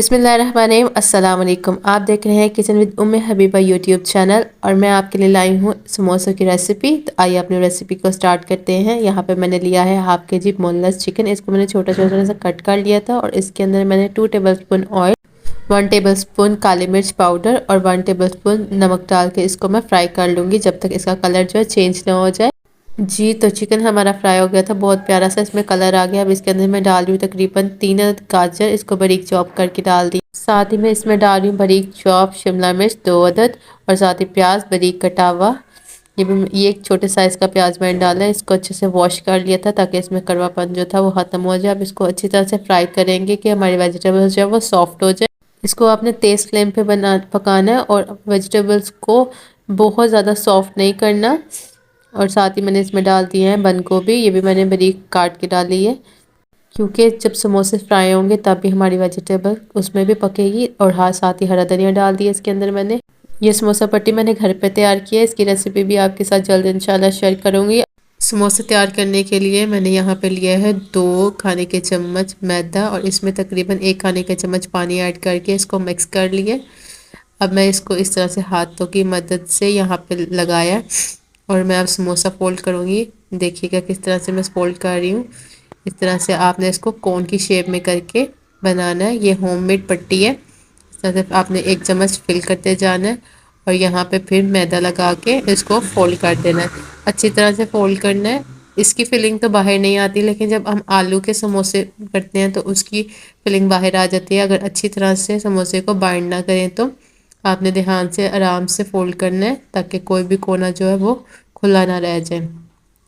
बिस्मिल्लाहिर्रहमानिर्रहीम। अस्सलाम वालेकुम। आप देख रहे हैं kitchen with Umme Habiba YouTube channel और मैं आपके लिए लाई हूँ समोसों की रेसिपी। तो आइए अपनी रेसिपी को स्टार्ट करते हैं। यहाँ पे मैंने लिया है हाफ के जी बोनलेस चिकन। इसको मैंने छोटा छोटा सा कट कर लिया था और इसके अंदर मैंने 2 टेबलस्पून ऑयल, 1 टेबलस्पून काली मिर्च पाउडर और 1 टेबलस्पून नमक डाल के इसको मैं फ्राई कर लूँगी जब तक इसका कलर जो है चेंज ना हो जाए। जी तो चिकन हमारा फ्राई हो गया था, बहुत प्यारा सा इसमें कलर आ गया। अब इसके अंदर मैं डाल रही हूँ तकरीबन 3 गाजर, इसको बारीक चॉप करके डाल दी। साथ ही मैं इसमें डाल रही हूँ बारीक चॉप शिमला मिर्च 2 अदद और साथ ही प्याज बारीक कटा हुआ। ये एक छोटे साइज़ का प्याज मैंने डाला है। इसको अच्छे से वॉश कर लिया था ताकि इसमें कड़वापन जो था वो ख़त्म हो जाए। अब इसको अच्छी तरह से फ्राई करेंगे कि हमारी वेजिटेबल्स जो है वो सॉफ्ट हो जाए। इसको आपने तेज़ फ्लेम पे पकाना है और वेजिटेबल्स को बहुत ज़्यादा सॉफ्ट नहीं करना। और साथ ही मैंने इसमें डाल दिए हैं बंद गोभी, ये भी मैंने बारीक काट के डाली है क्योंकि जब समोसे फ्राई होंगे तब भी हमारी वेजिटेबल उसमें भी पकेगी। और हाँ, साथ ही हरा धनिया डाल दिया इसके अंदर मैंने। ये समोसा पट्टी मैंने घर पे तैयार किया है, इसकी रेसिपी भी आपके साथ जल्द इंशाल्लाह शेयर करूँगी। समोसे तैयार करने के लिए मैंने यहाँ पे लिया है 2 खाने के चम्मच मैदा और इसमें तकरीबन 1 खाने के चम्मच पानी ऐड करके इसको मिक्स कर लिए। अब मैं इसको इस तरह से हाथों की मदद से यहाँ पे लगाया और मैं अब समोसा फोल्ड करूँगी। देखिएगा किस तरह से मैं फोल्ड कर रही हूँ। इस तरह से आपने इसको कोन की शेप में करके बनाना है। ये होममेड पट्टी है। इस तरह से आपने 1 चम्मच फिल करते जाना है और यहाँ पे फिर मैदा लगा के इसको फोल्ड कर देना है। अच्छी तरह से फोल्ड करना है। इसकी फिलिंग तो बाहर नहीं आती, लेकिन जब हम आलू के समोसे करते हैं तो उसकी फिलिंग बाहर आ जाती है। अगर अच्छी तरह से समोसे को बाइंड ना करें तो आपने ध्यान से आराम से फोल्ड करना है ताकि कोई भी कोना जो है वो खुला ना रह जाए।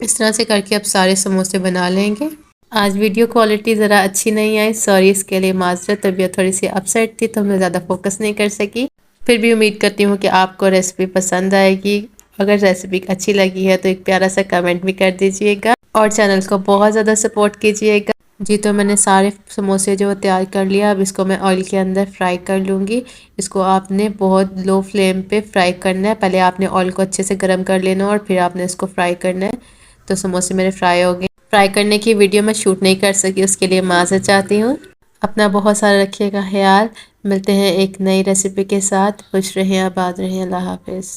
इस तरह से करके अब सारे समोसे बना लेंगे। आज वीडियो क्वालिटी ज़रा अच्छी नहीं आई, सॉरी इसके लिए माजरत। तबीयत थोड़ी सी अपसेट थी तो मैं ज़्यादा फोकस नहीं कर सकी। फिर भी उम्मीद करती हूँ कि आपको रेसिपी पसंद आएगी। अगर रेसिपी अच्छी लगी है तो एक प्यारा सा कमेंट भी कर दीजिएगा और चैनल को बहुत ज़्यादा सपोर्ट कीजिएगा। जी तो मैंने सारे समोसे जो तैयार कर लिया। अब इसको मैं ऑयल के अंदर फ्राई कर लूँगी। इसको आपने बहुत लो फ्लेम पे फ्राई करना है। पहले आपने ऑयल को अच्छे से गर्म कर लेना और फिर आपने इसको फ्राई करना है। तो समोसे मेरे फ्राई हो गए। फ्राई करने की वीडियो मैं शूट नहीं कर सकी, उसके लिए माज़रत चाहती हूँ। अपना बहुत सारा रखिएगा ख्याल। मिलते हैं एक नई रेसिपी के साथ। खुश रहें, आबाद रहें। अल्लाह हाफिज़।